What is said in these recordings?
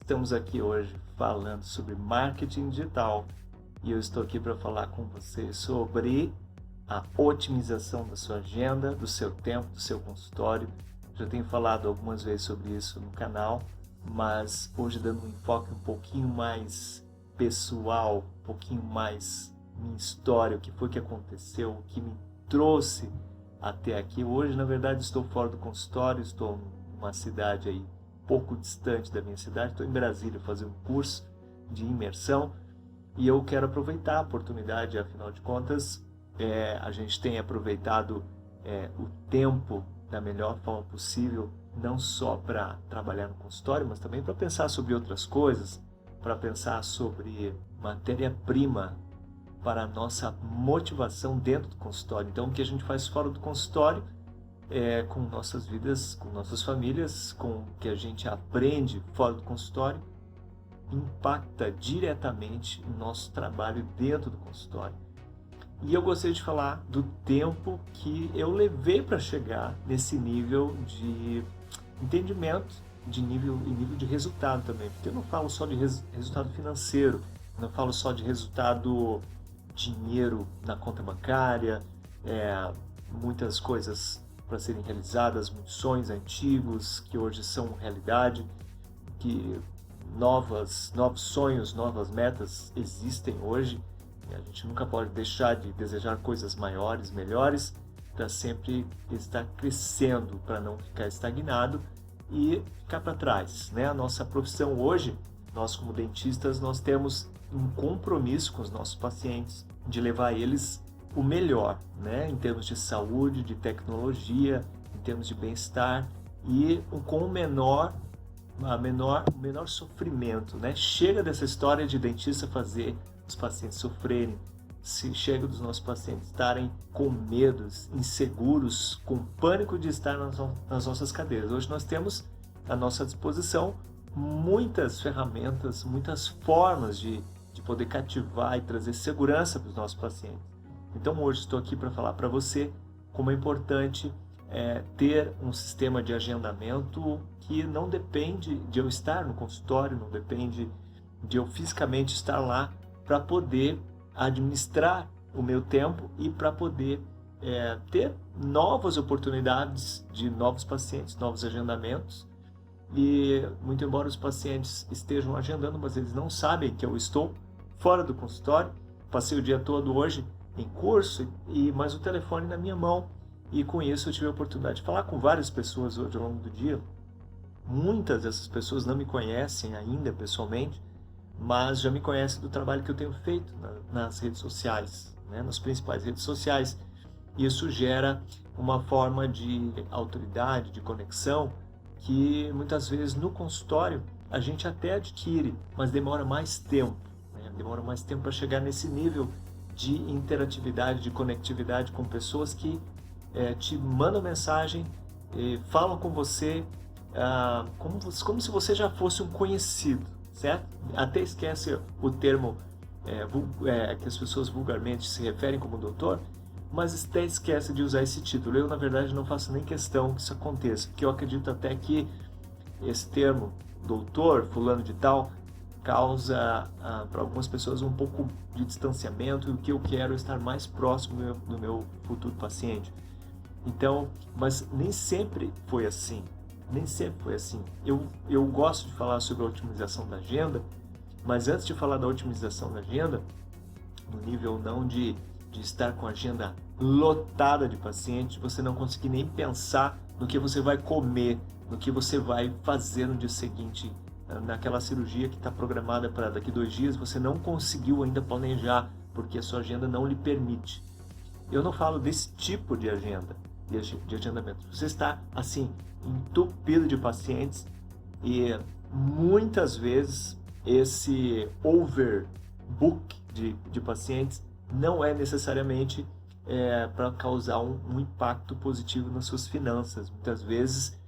Estamos aqui hoje falando sobre marketing digital e eu estou aqui para falar com você sobre a otimização da sua agenda, do seu tempo, do seu consultório. Já tenho falado algumas vezes sobre isso no canal, mas hoje dando um enfoque um pouquinho mais pessoal, um pouquinho mais minha história, o que foi que aconteceu, o que me trouxe até aqui. Hoje, na verdade, estou fora do consultório, estou numa cidade aí pouco distante da minha cidade, estou em Brasília fazendo um curso de imersão e eu quero aproveitar a oportunidade, afinal de contas, a gente tem aproveitado o tempo da melhor forma possível, não só para trabalhar no consultório, mas também para pensar sobre outras coisas, para pensar sobre matéria-prima para a nossa motivação dentro do consultório. Então, o que a gente faz fora do consultório, com nossas vidas, com nossas famílias, com o que a gente aprende fora do consultório, impacta diretamente o nosso trabalho dentro do consultório. E eu gostaria de falar do tempo que eu levei para chegar nesse nível de entendimento, de nível e nível de resultado também. Porque eu não falo só de resultado financeiro, não falo só de resultado dinheiro na conta bancária, muitas coisas para serem realizadas, muitos sonhos antigos que hoje são realidade, que novos sonhos, novas metas existem hoje. E a gente nunca pode deixar de desejar coisas maiores, melhores, para sempre estar crescendo, para não ficar estagnado e ficar para trás, né? A nossa profissão hoje, nós como dentistas, nós temos um compromisso com os nossos pacientes de levar eles o melhor, né? Em termos de saúde, de tecnologia, em termos de bem-estar e com o menor sofrimento, né? Chega dessa história de dentista fazer os pacientes sofrerem, chega dos nossos pacientes estarem com medos, inseguros, com pânico de estar nas nossas cadeiras. Hoje nós temos à nossa disposição muitas ferramentas, muitas formas de poder cativar e trazer segurança para os nossos pacientes. Então hoje estou aqui para falar para você como é importante ter um sistema de agendamento que não depende de eu estar no consultório, não depende de eu fisicamente estar lá para poder administrar o meu tempo e para poder ter novas oportunidades de novos pacientes, novos agendamentos. E muito embora os pacientes estejam agendando, mas eles não sabem que eu estou fora do consultório, passei o dia todo hoje em curso, mas o telefone na minha mão, e com isso eu tive a oportunidade de falar com várias pessoas hoje ao longo do dia. Muitas dessas pessoas não me conhecem ainda pessoalmente, mas já me conhecem do trabalho que eu tenho feito nas redes sociais, né, nas principais redes sociais. Isso gera uma forma de autoridade, de conexão, que muitas vezes no consultório a gente até adquire, mas demora mais tempo, né? Demora mais tempo para chegar nesse nível de interatividade, de conectividade com pessoas que te mandam mensagem, falam com você como se você já fosse um conhecido, certo? Até esquece o termo que as pessoas vulgarmente se referem como doutor, mas até esquece de usar esse título. Eu, na verdade, não faço nem questão que isso aconteça, porque eu acredito até que esse termo, doutor, fulano de tal, causa para algumas pessoas um pouco de distanciamento, e o que eu quero é estar mais próximo do meu futuro paciente. Então, mas nem sempre foi assim. Nem sempre foi assim. Eu gosto de falar sobre a otimização da agenda, mas antes de falar da otimização da agenda, no nível não de estar com a agenda lotada de pacientes, você não conseguir nem pensar no que você vai comer, no que você vai fazer no dia seguinte, naquela cirurgia que está programada para daqui 2 dias, você não conseguiu ainda planejar, porque a sua agenda não lhe permite. Eu não falo desse tipo de agenda, de agendamento. Você está, assim, entupido de pacientes e muitas vezes esse overbook de pacientes não é necessariamente para causar um impacto positivo nas suas finanças. Muitas vezes,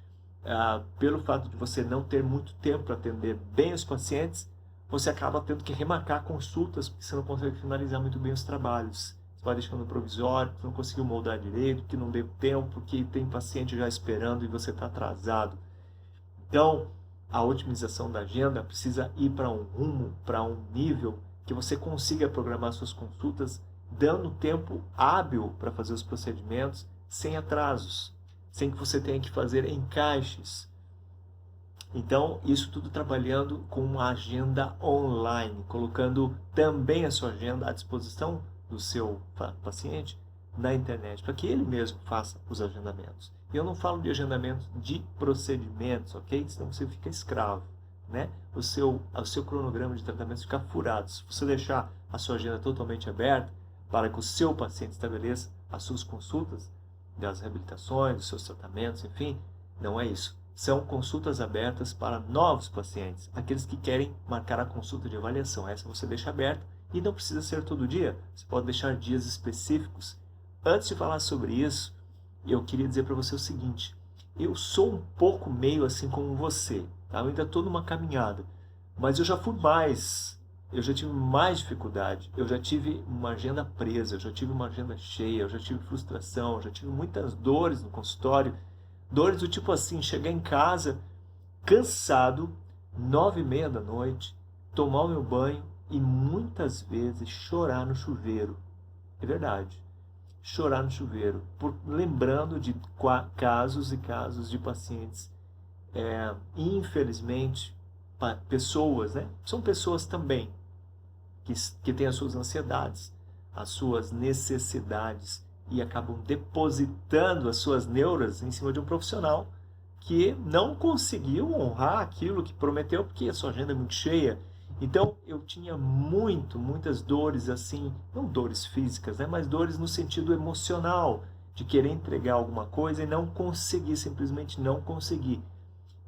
pelo fato de você não ter muito tempo para atender bem os pacientes, você acaba tendo que remarcar consultas porque você não consegue finalizar muito bem os trabalhos. Você vai deixando provisório, porque não conseguiu moldar direito, porque não deu tempo, porque tem paciente já esperando e você está atrasado. Então, a otimização da agenda precisa ir para um rumo, para um nível que você consiga programar suas consultas dando tempo hábil para fazer os procedimentos sem atrasos, sem que você tenha que fazer encaixes. Então, isso tudo trabalhando com uma agenda online, colocando também a sua agenda à disposição do seu paciente na internet, para que ele mesmo faça os agendamentos. E eu não falo de agendamento de procedimentos, ok? Senão você fica escravo, né? O seu cronograma de tratamento fica furado. Se você deixar a sua agenda totalmente aberta para que o seu paciente estabeleça as suas consultas, das reabilitações, dos seus tratamentos, enfim, não é isso. São consultas abertas para novos pacientes, aqueles que querem marcar a consulta de avaliação. Essa você deixa aberta e não precisa ser todo dia, você pode deixar dias específicos. Antes de falar sobre isso, eu queria dizer para você o seguinte: eu sou um pouco meio assim como você, tá? Eu ainda estou numa caminhada, mas eu já fui mais, eu já tive mais dificuldade, eu já tive uma agenda presa, eu já tive uma agenda cheia, eu já tive frustração, eu já tive muitas dores no consultório. Dores do tipo assim, chegar em casa cansado, 9h30 da noite, tomar o meu banho e muitas vezes chorar no chuveiro. É verdade. Chorar no chuveiro, lembrando de casos e casos de pacientes, infelizmente, pessoas, né? São pessoas também que têm as suas ansiedades, as suas necessidades, e acabam depositando as suas neuras em cima de um profissional que não conseguiu honrar aquilo que prometeu, porque a sua agenda é muito cheia. Então eu tinha muitas dores assim, não dores físicas, né, mas dores no sentido emocional, de querer entregar alguma coisa e não conseguir, simplesmente não conseguir.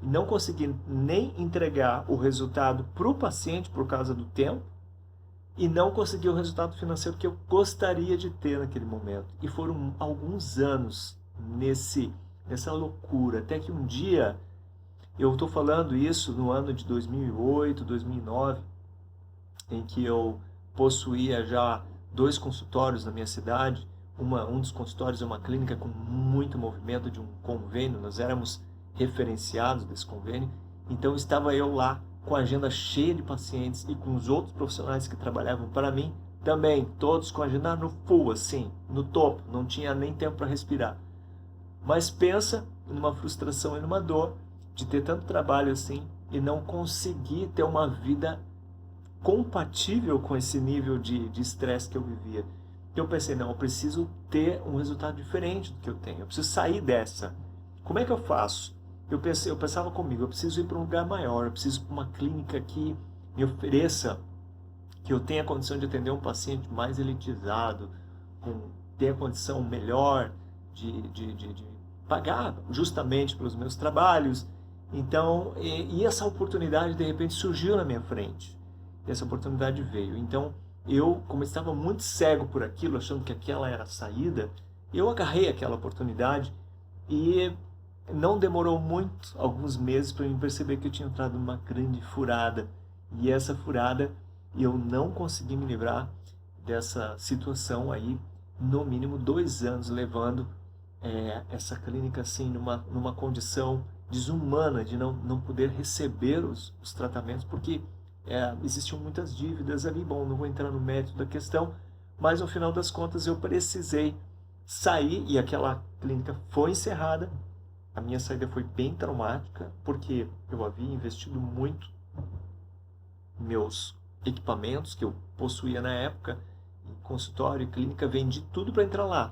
Não conseguir nem entregar o resultado para o paciente por causa do tempo, e não consegui o resultado financeiro que eu gostaria de ter naquele momento. E foram alguns anos nessa loucura, até que um dia, eu estou falando isso no ano de 2008, 2009, em que eu possuía já 2 consultórios na minha cidade. Um dos consultórios é uma clínica com muito movimento de um convênio, nós éramos referenciados desse convênio, então estava eu lá com a agenda cheia de pacientes e com os outros profissionais que trabalhavam para mim, também, todos com a agenda no full, assim, no topo, não tinha nem tempo para respirar. Mas pensa numa frustração e numa dor de ter tanto trabalho assim e não conseguir ter uma vida compatível com esse nível de estresse que eu vivia. Eu pensei, não, eu preciso ter um resultado diferente do que eu tenho, eu preciso sair dessa. Como é que eu faço? Eu pensava comigo, eu preciso ir para um lugar maior, eu preciso ir para uma clínica que me ofereça, que eu tenha a condição de atender um paciente mais elitizado, ter a condição melhor de pagar justamente pelos meus trabalhos. Então, e essa oportunidade de repente surgiu na minha frente. Essa oportunidade veio. Então, eu, como estava muito cego por aquilo, achando que aquela era a saída, eu agarrei aquela oportunidade e não demorou muito, alguns meses, para eu perceber que eu tinha entrado numa grande furada. E essa furada, eu não consegui me livrar dessa situação aí, no mínimo 2 anos, levando essa clínica assim, numa condição desumana de não poder receber os tratamentos, porque existiam muitas dívidas ali. Bom, não vou entrar no mérito da questão, mas no final das contas eu precisei sair e aquela clínica foi encerrada. A minha saída foi bem traumática, porque eu havia investido muito em meus equipamentos que eu possuía na época, em consultório e clínica, vendi tudo para entrar lá.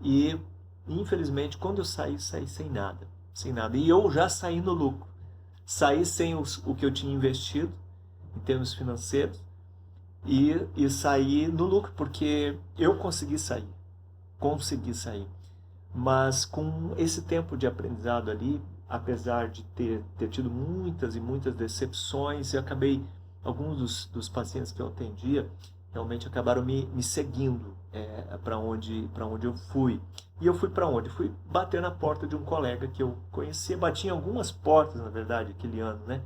E, infelizmente, quando eu saí sem nada. Sem nada. E eu já saí no lucro. Saí sem o que eu tinha investido, em termos financeiros, e saí no lucro, porque eu consegui sair. Mas com esse tempo de aprendizado ali, apesar de ter tido muitas e muitas decepções, eu acabei, alguns dos pacientes que eu atendia, realmente acabaram me seguindo para onde eu fui. E eu fui para onde? Fui bater na porta de um colega que eu conhecia, bati em algumas portas, na verdade, aquele ano, né?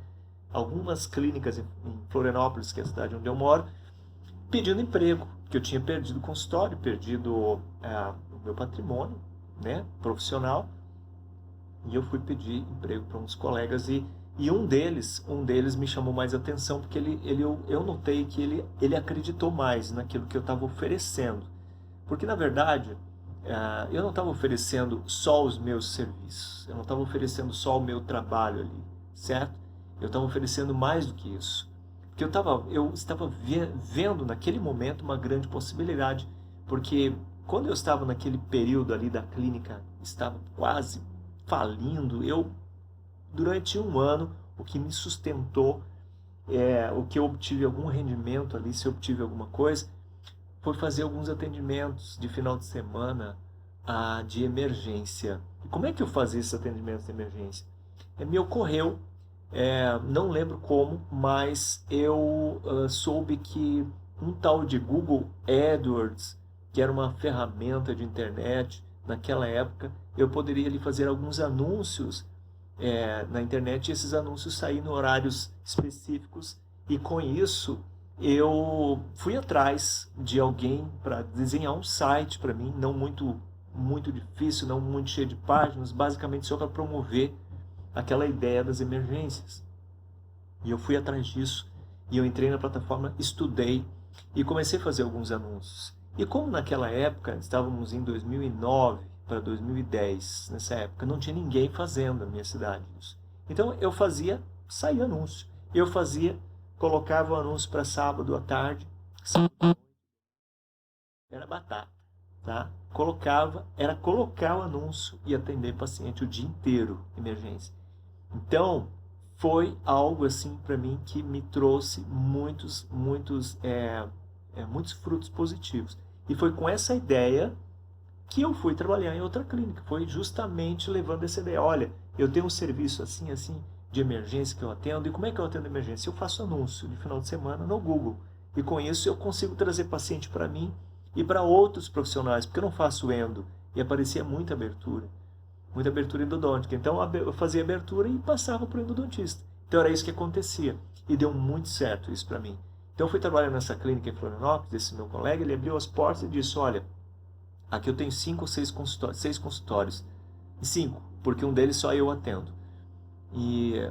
Algumas clínicas em Florianópolis, que é a cidade onde eu moro, pedindo emprego, que eu tinha perdido o consultório, perdido o meu patrimônio, né, profissional, e eu fui pedir emprego para uns colegas e E um deles me chamou mais atenção porque eu notei que ele acreditou mais naquilo que eu estava oferecendo. Porque, na verdade, eu não estava oferecendo só os meus serviços, eu não estava oferecendo só o meu trabalho ali, certo? Eu estava oferecendo mais do que isso. Porque eu estava vendo naquele momento uma grande possibilidade, porque quando eu estava naquele período ali da clínica, estava quase falindo, durante um ano, o que me sustentou, o que eu obtive algum rendimento ali, se eu obtive alguma coisa, foi fazer alguns atendimentos de final de semana de emergência. E como é que eu fazia esses atendimentos de emergência? Me ocorreu, não lembro como, mas eu soube que um tal de Google AdWords, que era uma ferramenta de internet naquela época, eu poderia ali fazer alguns anúncios na internet, e esses anúncios saíam em horários específicos, e com isso eu fui atrás de alguém para desenhar um site para mim, não muito difícil, não muito cheio de páginas, basicamente só para promover aquela ideia das emergências. E eu fui atrás disso, e eu entrei na plataforma, estudei e comecei a fazer alguns anúncios. E como naquela época, estávamos em 2009 para 2010, nessa época, não tinha ninguém fazendo na minha cidade isso. Então eu saía anúncio. Eu colocava o anúncio para sábado à tarde, era batata, tá? Era colocar o anúncio e atender paciente o dia inteiro, emergência. Então, foi algo assim para mim que me trouxe muitos frutos positivos. E foi com essa ideia que eu fui trabalhar em outra clínica. Foi justamente levando essa ideia. Olha, eu tenho um serviço assim, assim, de emergência que eu atendo. E como é que eu atendo emergência? Eu faço anúncio de final de semana no Google. E com isso eu consigo trazer paciente para mim e para outros profissionais, porque eu não faço endo. E aparecia muita abertura endodôntica. Então eu fazia abertura e passava para o endodontista. Então era isso que acontecia. E deu muito certo isso para mim. Então eu fui trabalhar nessa clínica em Florianópolis, esse meu colega, ele abriu as portas e disse, olha, aqui eu tenho 5 ou 6 consultórios. E 5, porque um deles só eu atendo.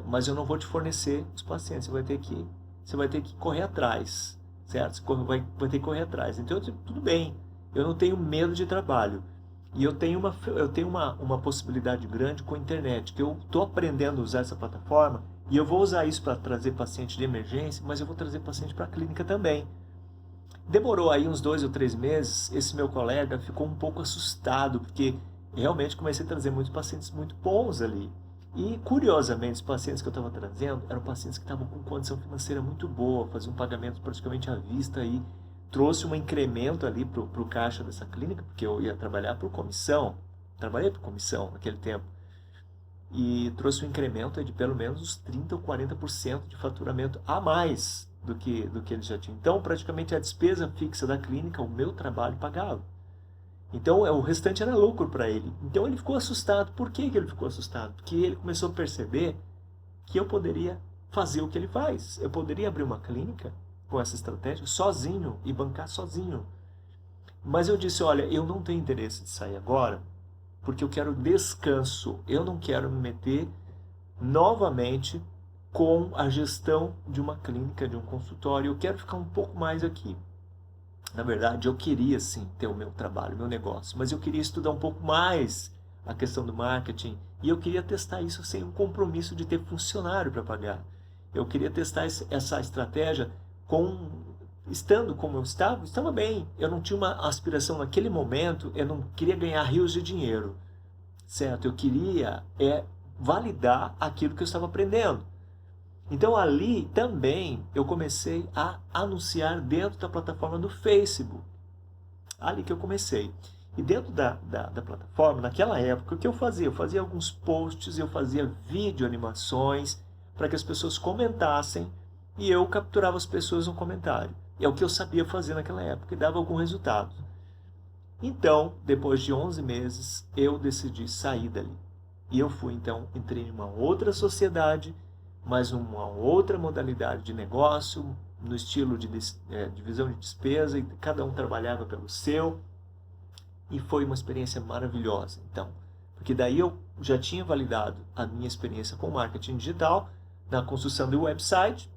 Mas eu não vou te fornecer os pacientes, você vai ter que correr atrás, certo? Você vai ter que correr atrás. Então, tudo bem, eu não tenho medo de trabalho. E eu tenho uma possibilidade grande com a internet, que eu estou aprendendo a usar essa plataforma, e eu vou usar isso para trazer paciente de emergência, mas eu vou trazer paciente para a clínica também. Demorou aí uns 2 ou 3 meses, esse meu colega ficou um pouco assustado, porque realmente comecei a trazer muitos pacientes muito bons ali. E, curiosamente, os pacientes que eu estava trazendo eram pacientes que estavam com condição financeira muito boa, faziam um pagamento praticamente à vista, e trouxe um incremento ali para o caixa dessa clínica, porque eu ia trabalhar por comissão, trabalhei por comissão naquele tempo, e trouxe um incremento de pelo menos uns 30 ou 40% de faturamento a mais do que ele já tinha. Então, praticamente a despesa fixa da clínica, o meu trabalho pagava. Então, o restante era lucro para ele. Então, ele ficou assustado. Por que ele ficou assustado? Porque ele começou a perceber que eu poderia fazer o que ele faz. Eu poderia abrir uma clínica com essa estratégia sozinho e bancar sozinho. Mas eu disse, olha, eu não tenho interesse de sair agora, porque eu quero descanso. Eu não quero me meter novamente com a gestão de uma clínica, de um consultório. Eu quero ficar um pouco mais aqui. Na verdade, eu queria sim ter o meu trabalho, o meu negócio, mas eu queria estudar um pouco mais a questão do marketing, e eu queria testar isso sem um compromisso de ter funcionário para pagar. Eu queria testar essa estratégia estando como eu estava bem. Eu não tinha uma aspiração naquele momento, eu não queria ganhar rios de dinheiro, certo? Eu queria validar aquilo que eu estava aprendendo. Então ali também eu comecei a anunciar dentro da plataforma do Facebook. Ali que eu comecei. E dentro da plataforma, naquela época, o que eu fazia? Eu fazia alguns posts, eu fazia vídeo animações para que as pessoas comentassem, e eu capturava as pessoas no comentário. E é o que eu sabia fazer naquela época e dava algum resultado. Então, depois de 11 meses, eu decidi sair dali. E eu entrei em uma outra sociedade, mas uma outra modalidade de negócio, no estilo de divisão de despesa, e cada um trabalhava pelo seu. E foi uma experiência maravilhosa, então. Porque daí eu já tinha validado a minha experiência com marketing digital, na construção do website.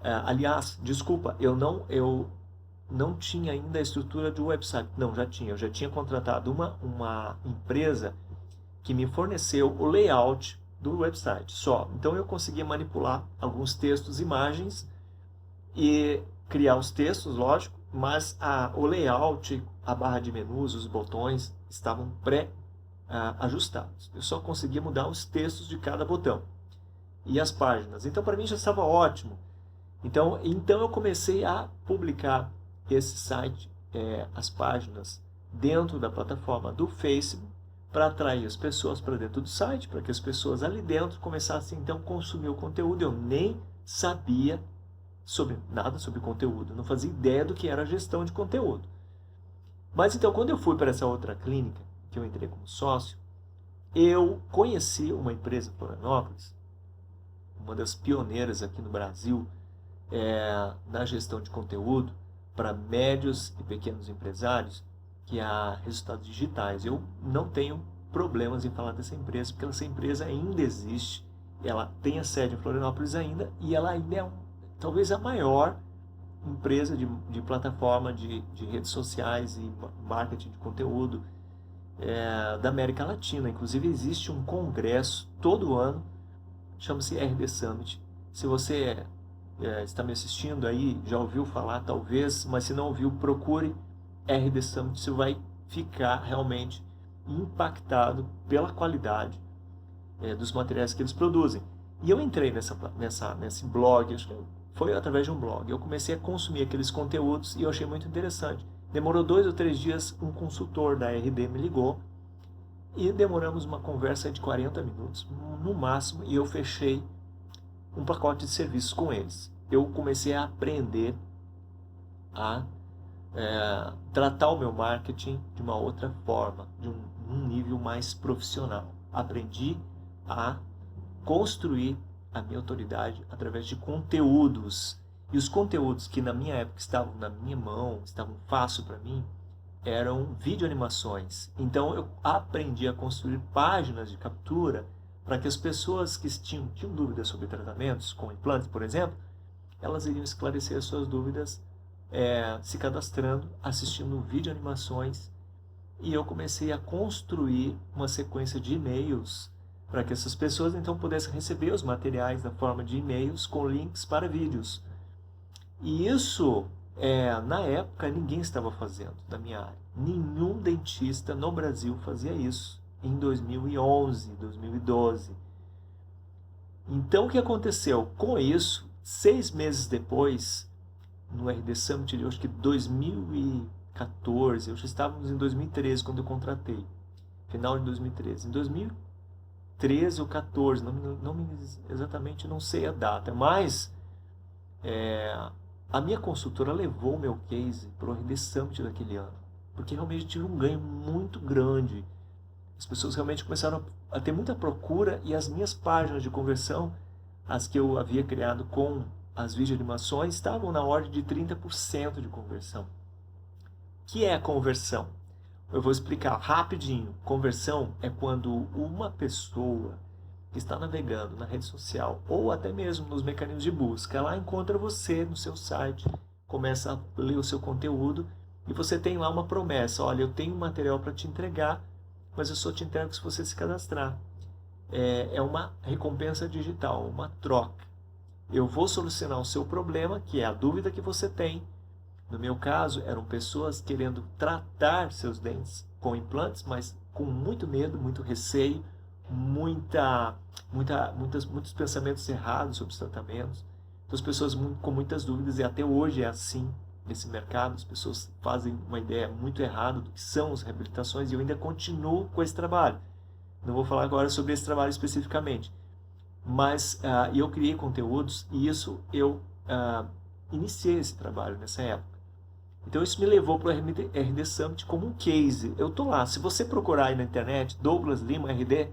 Aliás, desculpa, eu não tinha ainda a estrutura do website. Não, já tinha. Eu já tinha contratado uma empresa que me forneceu o layout do website só. Então eu conseguia manipular alguns textos, imagens e criar os textos, lógico, mas o layout, a barra de menus, os botões estavam pré-ajustados. Eu só conseguia mudar os textos de cada botão e as páginas. Então para mim já estava ótimo. Então eu comecei a publicar esse site, as páginas, dentro da plataforma do Facebook, para atrair as pessoas para dentro do site, para que as pessoas ali dentro começassem então a consumir o conteúdo. Eu nem sabia nada sobre conteúdo, não fazia ideia do que era gestão de conteúdo. Mas então, quando eu fui para essa outra clínica, que eu entrei como sócio, eu conheci uma empresa em Florianópolis, uma das pioneiras aqui no Brasil, na gestão de conteúdo para médios e pequenos empresários, que é a Resultados Digitais. Eu não tenho problemas em falar dessa empresa, porque essa empresa ainda existe, ela tem a sede em Florianópolis ainda, e ela ainda é talvez a maior empresa de plataforma de redes sociais e marketing de conteúdo da América Latina. Inclusive existe um congresso todo ano, chama-se RD Summit. Se você está me assistindo aí, já ouviu falar talvez, mas se não ouviu, procure RD Summit. Você vai ficar realmente impactado pela qualidade dos materiais que eles produzem. E eu entrei nesse blog, acho que foi através de um blog. Eu comecei a consumir aqueles conteúdos e eu achei muito interessante. Demorou 2 ou 3 dias, um consultor da RD me ligou e demoramos uma conversa de 40 minutos, no máximo, e eu fechei um pacote de serviços com eles. Eu comecei a aprender a tratar o meu marketing de uma outra forma, de um nível mais profissional. Aprendi a construir a minha autoridade através de conteúdos. E os conteúdos que na minha época estavam na minha mão, estavam fácil para mim, eram videoanimações. Então eu aprendi a construir páginas de captura para que as pessoas que tinham dúvidas sobre tratamentos com implantes, por exemplo, elas iriam esclarecer as suas dúvidas se cadastrando, assistindo videoanimações. E eu comecei a construir uma sequência de e-mails para que essas pessoas então pudessem receber os materiais na forma de e-mails com links para vídeos. E isso, na época, ninguém estava fazendo na minha área. Nenhum dentista no Brasil fazia isso em 2011, 2012. Então, o que aconteceu? Com isso, 6 meses depois, no RD Summit, eu acho que 2014, eu já estávamos em 2013 quando eu contratei, final de 2013. Em 2013 ou 14, exatamente não sei a data, mas a minha consultora levou o meu case para o RD Summit daquele ano, porque realmente tive um ganho muito grande. As pessoas realmente começaram a ter muita procura e as minhas páginas de conversão, as que eu havia criado com as videoanimações, estavam na ordem de 30% de conversão. O que é a conversão? Eu vou explicar rapidinho. Conversão é quando uma pessoa que está navegando na rede social ou até mesmo nos mecanismos de busca, ela encontra você no seu site, começa a ler o seu conteúdo e você tem lá uma promessa: olha, eu tenho material para te entregar, mas eu só te entrego se você se cadastrar. É uma recompensa digital, uma troca. Eu vou solucionar o seu problema, que é a dúvida que você tem. No meu caso, eram pessoas querendo tratar seus dentes com implantes, mas com muito medo, muito receio, muitos pensamentos errados sobre os tratamentos. Então, as pessoas com muitas dúvidas, e até hoje é assim nesse mercado. As pessoas fazem uma ideia muito errada do que são as reabilitações, e eu ainda continuo com esse trabalho. Não vou falar agora sobre esse trabalho especificamente, mas eu criei conteúdos e isso eu iniciei esse trabalho nessa época. Então isso me levou para o RD Summit como um case. Eu estou lá. Se você procurar aí na internet Douglas Lima RD,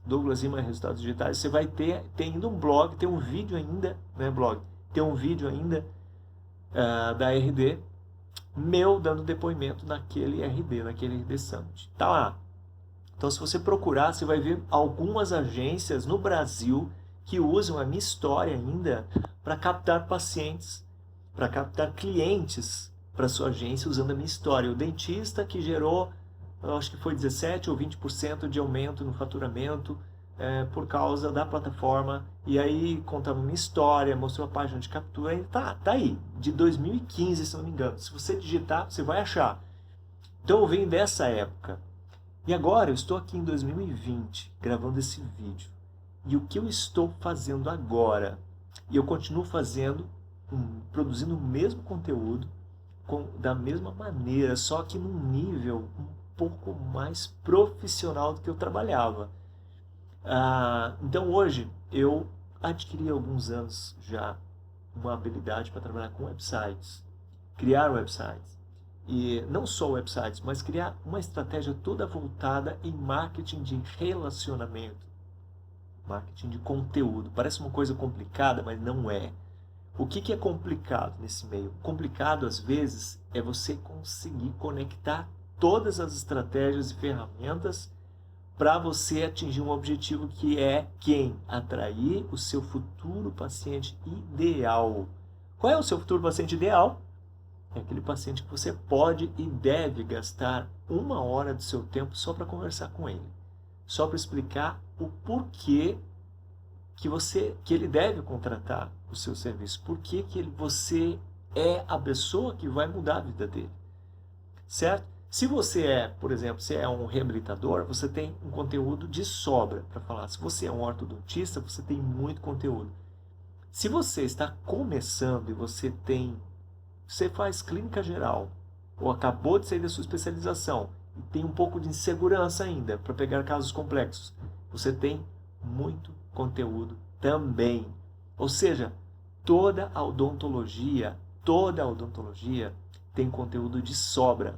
Douglas Lima Resultados Digitais, você vai ter ainda um blog, tem um vídeo ainda, né, tem um vídeo ainda da RD, meu dando depoimento naquele RD Summit. Tá lá. Então se você procurar, você vai ver algumas agências no Brasil que usam a minha história ainda para captar pacientes, para captar clientes para sua agência usando a minha história. O dentista que gerou, eu acho que foi 17 ou 20% de aumento no faturamento por causa da plataforma, e aí contando minha história, mostrou a página de captura, e tá aí, de 2015, se não me engano. Se você digitar, você vai achar. Então eu venho dessa época. E agora eu estou aqui em 2020, gravando esse vídeo. E o que eu estou fazendo agora? E eu continuo fazendo, produzindo o mesmo conteúdo, da mesma maneira, só que num nível um pouco mais profissional do que eu trabalhava. Então hoje eu adquiri há alguns anos já uma habilidade para trabalhar com websites, criar websites. E não só websites, mas criar uma estratégia toda voltada em marketing de relacionamento, marketing de conteúdo. Parece uma coisa complicada, mas não é. O que é complicado nesse meio? Complicado, às vezes, é você conseguir conectar todas as estratégias e ferramentas para você atingir um objetivo que é quem? Atrair o seu futuro paciente ideal. Qual é o seu futuro paciente ideal? É aquele paciente que você pode e deve gastar 1 hora do seu tempo só para conversar com ele. Só para explicar o porquê que ele deve contratar o seu serviço. Porquê que você é a pessoa que vai mudar a vida dele. Certo? Se você é, por exemplo, se é um reabilitador, você tem um conteúdo de sobra para falar. Se você é um ortodontista, você tem muito conteúdo. Se você está começando e você faz clínica geral, ou acabou de sair da sua especialização, e tem um pouco de insegurança ainda para pegar casos complexos, você tem muito conteúdo também. Ou seja, toda a odontologia tem conteúdo de sobra.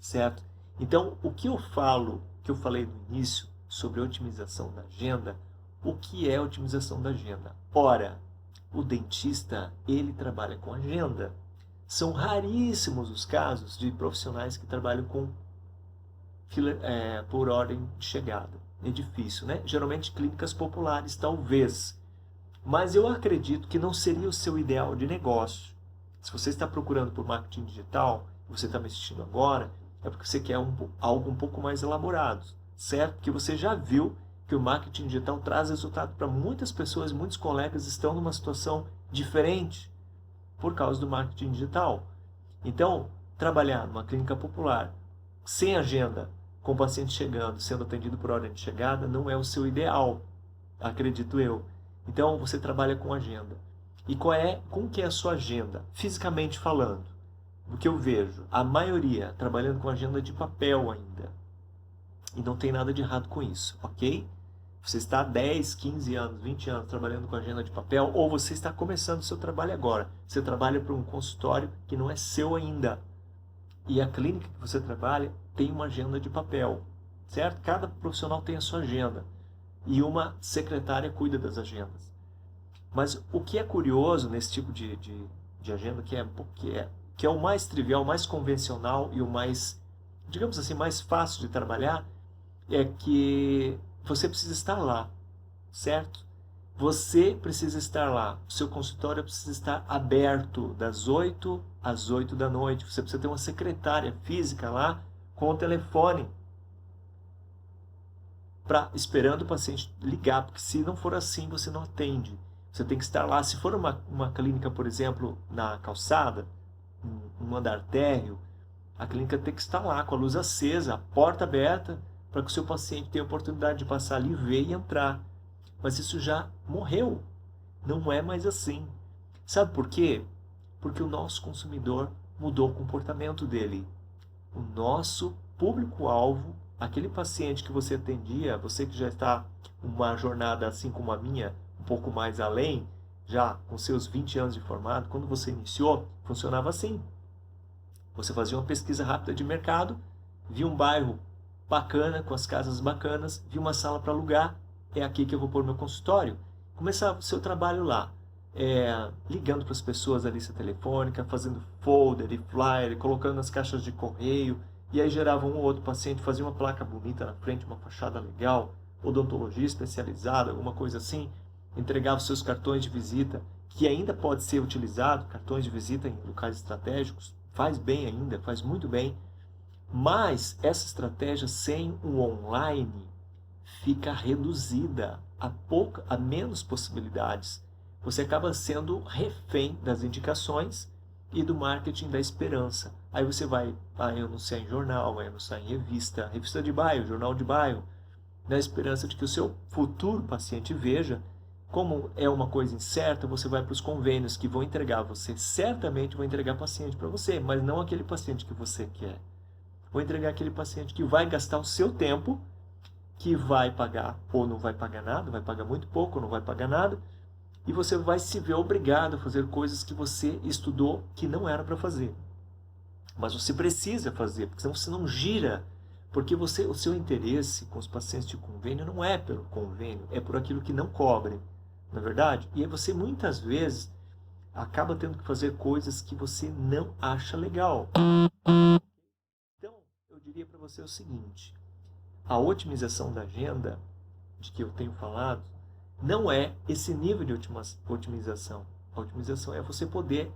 Certo? Então, o que eu falei no início sobre otimização da agenda, o que é otimização da agenda? Ora, o dentista, ele trabalha com agenda. São raríssimos os casos de profissionais que trabalham por ordem de chegada. É difícil, né? Geralmente clínicas populares, talvez. Mas eu acredito que não seria o seu ideal de negócio. Se você está procurando por marketing digital, você está me assistindo agora, é porque você quer algo um pouco mais elaborado, certo? Porque você já viu que o marketing digital traz resultado para muitas pessoas, muitos colegas estão numa situação diferente por causa do marketing digital. Então, trabalhar numa clínica popular, sem agenda, com o paciente chegando, sendo atendido por ordem de chegada, não é o seu ideal, acredito eu. Então, você trabalha com agenda. E como que é a sua agenda? Fisicamente falando. O que eu vejo, a maioria trabalhando com agenda de papel ainda. E não tem nada de errado com isso, ok? Você está há 10, 15 anos, 20 anos trabalhando com agenda de papel, ou você está começando o seu trabalho agora. Você trabalha para um consultório que não é seu ainda. E a clínica que você trabalha tem uma agenda de papel, certo? Cada profissional tem a sua agenda. E uma secretária cuida das agendas. Mas o que é curioso nesse tipo de agenda, que é o mais trivial, o mais convencional e o mais, digamos assim, mais fácil de trabalhar, é que você precisa estar lá, certo? Você precisa estar lá. O seu consultório precisa estar aberto das 8 às 8 da noite. Você precisa ter uma secretária física lá com o telefone esperando o paciente ligar, porque se não for assim, você não atende. Você tem que estar lá. Se for uma clínica, por exemplo, na calçada, um andar térreo, a clínica tem que estar lá com a luz acesa, a porta aberta, para que o seu paciente tenha a oportunidade de passar ali, ver e entrar. Mas isso já morreu. Não é mais assim. Sabe por quê? Porque o nosso consumidor mudou o comportamento dele. O nosso público-alvo, aquele paciente que você atendia, você que já está uma jornada assim como a minha, um pouco mais além, já com seus 20 anos de formado, quando você iniciou, funcionava assim. Você fazia uma pesquisa rápida de mercado, via um bairro bacana, com as casas bacanas, via uma sala para alugar, é aqui que eu vou pôr meu consultório. Começava o seu trabalho lá, ligando para as pessoas a lista telefônica, fazendo folder e flyer, colocando nas caixas de correio, e aí gerava um ou outro paciente, fazia uma placa bonita na frente, uma fachada legal, odontologia especializada, alguma coisa assim, entregava os seus cartões de visita, que ainda pode ser utilizado, cartões de visita em locais estratégicos, faz bem ainda, faz muito bem, mas essa estratégia sem o online fica reduzida a menos possibilidades. Você acaba sendo refém das indicações e do marketing da esperança. Aí você vai anunciar em jornal, vai anunciar em revista de bairro, jornal de bairro, na esperança de que o seu futuro paciente veja. Como é uma coisa incerta, você vai para os convênios que vão entregar você, certamente vão entregar paciente para você, mas não aquele paciente que você quer. Vou entregar aquele paciente que vai gastar o seu tempo, que vai pagar ou não vai pagar nada, vai pagar muito pouco ou não vai pagar nada, e você vai se ver obrigado a fazer coisas que você estudou que não era para fazer. Mas você precisa fazer, porque senão você não gira. Porque o seu interesse com os pacientes de convênio não é pelo convênio, é por aquilo que não cobre, não é verdade? E aí você muitas vezes acaba tendo que fazer coisas que você não acha legal. Então, eu diria para você o seguinte: a otimização da agenda, de que eu tenho falado, não é esse nível de otimização. A otimização é você poder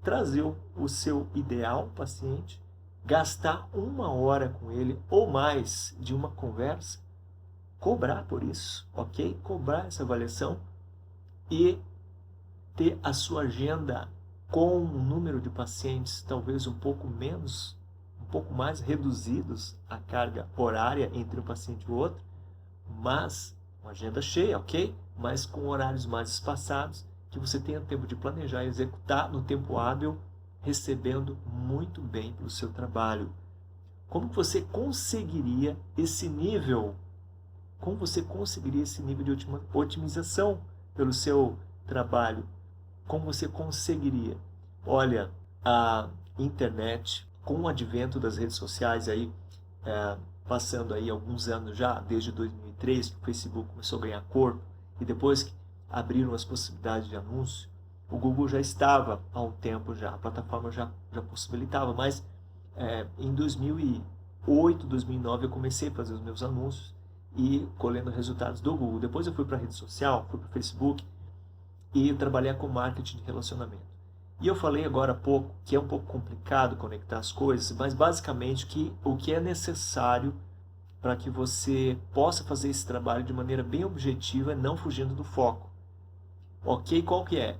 trazer o seu ideal paciente, gastar 1 hora com ele ou mais de uma conversa, cobrar por isso, ok? Cobrar essa avaliação e ter a sua agenda com um número de pacientes talvez um pouco mais reduzidos, a carga horária entre um paciente e o outro, mas uma agenda cheia, ok? Mas com horários mais espaçados, que você tenha tempo de planejar e executar no tempo hábil, recebendo muito bem pelo seu trabalho. Como você conseguiria esse nível? Como você conseguiria esse nível de otimização pelo seu trabalho? Como você conseguiria? Olha, a internet, com o advento das redes sociais aí, passando aí alguns anos já, desde 2003, que o Facebook começou a ganhar corpo, e depois que abriram as possibilidades de anúncio, o Google já estava há um tempo já, a plataforma já possibilitava, mas em 2008, 2009 eu comecei a fazer os meus anúncios e colhendo resultados do Google. Depois eu fui para a rede social, fui para o Facebook e trabalhar com marketing de relacionamento. E eu falei agora há pouco que é um pouco complicado conectar as coisas, mas basicamente o que é necessário para que você possa fazer esse trabalho de maneira bem objetiva, não fugindo do foco. Ok? Qual que é?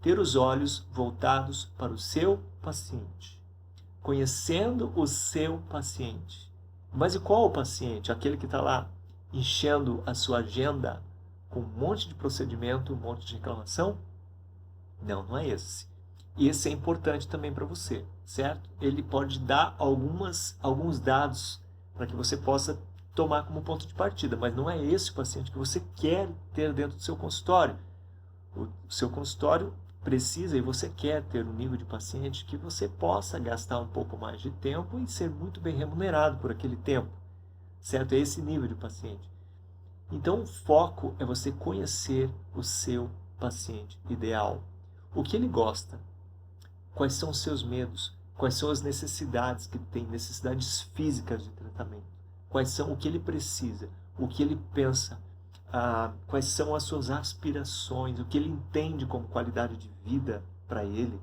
Ter os olhos voltados para o seu paciente. Conhecendo o seu paciente. Mas e qual o paciente? Aquele que está lá enchendo a sua agenda com um monte de procedimento, um monte de reclamação? Não, não é esse. E esse é importante também para você, certo? Ele pode dar alguns dados para que você possa tomar como ponto de partida, mas não é esse o paciente que você quer ter dentro do seu consultório. O seu consultório precisa e você quer ter um nível de paciente que você possa gastar um pouco mais de tempo e ser muito bem remunerado por aquele tempo, certo? É esse nível de paciente. Então, o foco é você conhecer o seu paciente ideal. O que ele gosta? Quais são os seus medos? Quais são as necessidades que tem, necessidades físicas de tratamento? Quais são o que ele precisa? O que ele pensa? Quais são as suas aspirações? O que ele entende como qualidade de vida para ele?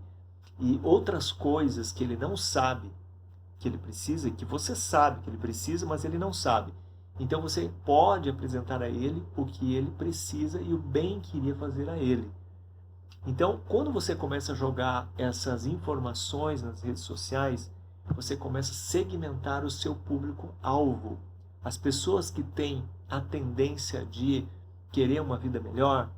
E outras coisas que ele não sabe que ele precisa, e que você sabe que ele precisa, mas ele não sabe. Então você pode apresentar a ele o que ele precisa e o bem que iria fazer a ele. Então, quando você começa a jogar essas informações nas redes sociais, você começa a segmentar o seu público-alvo. As pessoas que têm a tendência de querer uma vida melhor,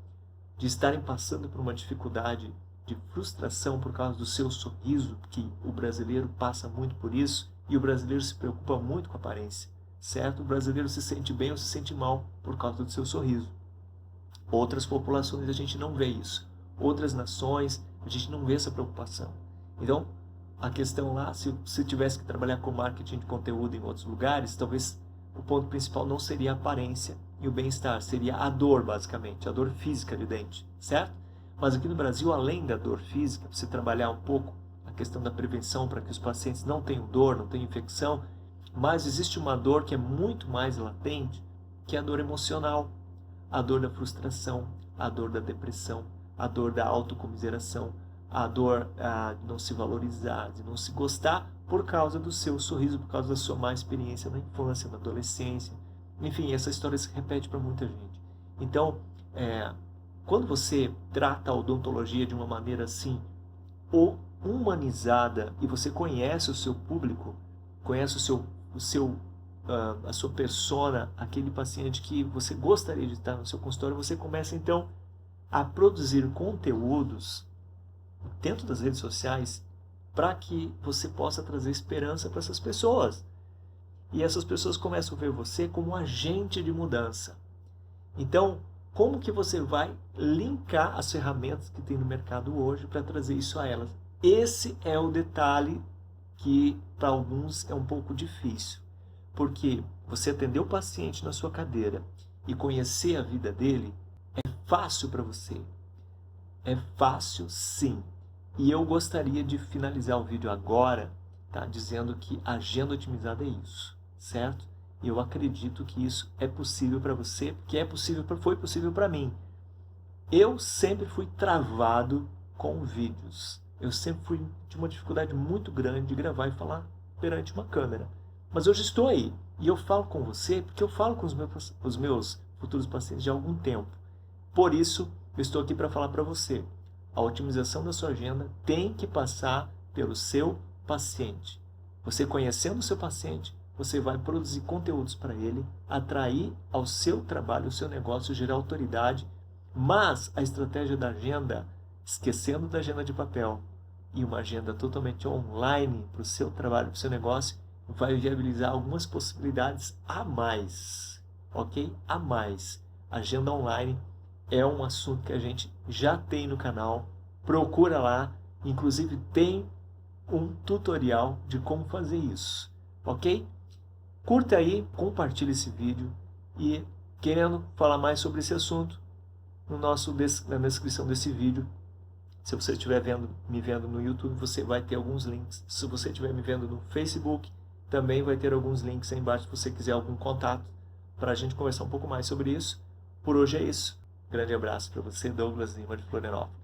de estarem passando por uma dificuldade de frustração por causa do seu sorriso, que o brasileiro passa muito por isso, e o brasileiro se preocupa muito com a aparência, certo? O brasileiro se sente bem ou se sente mal por causa do seu sorriso. Outras populações a gente não vê isso. Outras nações, a gente não vê essa preocupação. Então, a questão lá, se tivesse que trabalhar com marketing de conteúdo em outros lugares, talvez o ponto principal não seria a aparência e o bem-estar, seria a dor, basicamente, a dor física de dente, certo? Mas aqui no Brasil, além da dor física, você trabalhar um pouco a questão da prevenção para que os pacientes não tenham dor, não tenham infecção, mas existe uma dor que é muito mais latente, que é a dor emocional, a dor da frustração, a dor da depressão, a dor da autocomiseração, a dor de não se valorizar, de não se gostar por causa do seu sorriso, por causa da sua má experiência na infância, na adolescência. Enfim, essa história se repete para muita gente. Então, quando você trata a odontologia de uma maneira assim, humanizada, e você conhece o seu público, conhece a sua persona, aquele paciente que você gostaria de estar no seu consultório, você começa então a produzir conteúdos dentro das redes sociais para que você possa trazer esperança para essas pessoas. E essas pessoas começam a ver você como um agente de mudança. Então, como que você vai linkar as ferramentas que tem no mercado hoje para trazer isso a elas? Esse é o detalhe que para alguns é um pouco difícil. Porque você atender o paciente na sua cadeira e conhecer a vida dele é fácil para você. É fácil, sim. E eu gostaria de finalizar o vídeo agora, tá, dizendo que a agenda otimizada é isso, certo? E eu acredito que isso é possível para você, porque foi possível para mim. Eu sempre fui travado com vídeos. Eu sempre fui de uma dificuldade muito grande de gravar e falar perante uma câmera. Mas hoje estou aí. E eu falo com você porque eu falo com os meus futuros pacientes de há algum tempo. Por isso, eu estou aqui para falar para você. A otimização da sua agenda tem que passar pelo seu paciente. Você conhecendo o seu paciente, você vai produzir conteúdos para ele, atrair ao seu trabalho, ao seu negócio, gerar autoridade. Mas a estratégia da agenda, esquecendo da agenda de papel e uma agenda totalmente online para o seu trabalho, para o seu negócio, vai viabilizar algumas possibilidades a mais, ok? A mais. Agenda online é um assunto que a gente já tem no canal, procura lá, inclusive tem um tutorial de como fazer isso, ok? Curta aí, compartilhe esse vídeo e querendo falar mais sobre esse assunto, na descrição desse vídeo, se você estiver me vendo no YouTube, você vai ter alguns links. Se você estiver me vendo no Facebook, também vai ter alguns links aí embaixo se você quiser algum contato para a gente conversar um pouco mais sobre isso. Por hoje é isso. Grande abraço para você, Douglas Lima de Florianópolis.